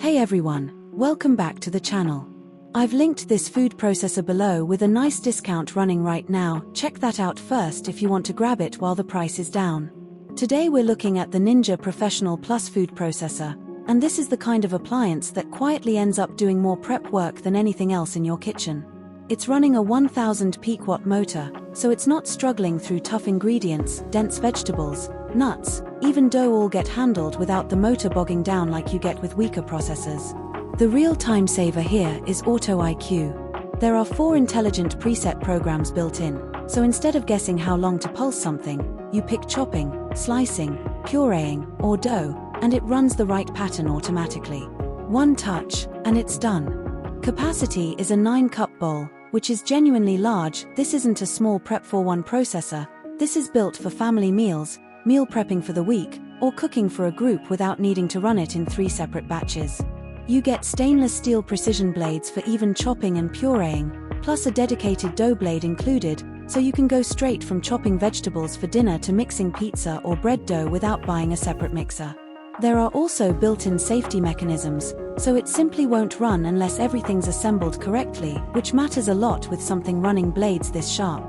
Hey everyone, welcome back to the channel. I've linked this food processor below with a nice discount running right now. Check that out first if you want to grab it while the price is down. Today we're looking at the Ninja Professional Plus food processor, and this is the kind of appliance that quietly ends up doing more prep work than anything else in your kitchen. It's running a 1000 peak watt motor, so it's not struggling through tough ingredients, dense vegetables, nuts, even dough all get handled without the motor bogging down like you get with weaker processors. The real time saver here is Auto IQ. There are 4 intelligent preset programs built in, so instead of guessing how long to pulse something, you pick chopping, slicing, pureeing, or dough, and it runs the right pattern automatically. One touch, and it's done. Capacity is a 9-cup bowl, which is genuinely large. This isn't a small prep for one processor. This is built for family meals, meal prepping for the week, or cooking for a group without needing to run it in 3 separate batches. You get stainless steel precision blades for even chopping and pureeing, plus a dedicated dough blade included, so you can go straight from chopping vegetables for dinner to mixing pizza or bread dough without buying a separate mixer. There are also built-in safety mechanisms, so it simply won't run unless everything's assembled correctly, which matters a lot with something running blades this sharp.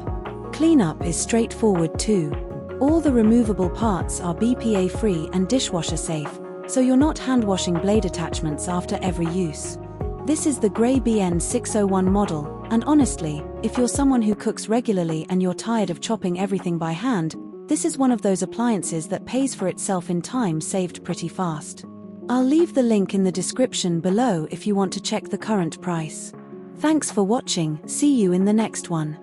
Cleanup is straightforward too. All the removable parts are BPA-free and dishwasher-safe, so you're not hand-washing blade attachments after every use. This is the grey BN601 model, and honestly, if you're someone who cooks regularly and you're tired of chopping everything by hand, this is one of those appliances that pays for itself in time saved pretty fast. I'll leave the link in the description below if you want to check the current price. Thanks for watching, see you in the next one.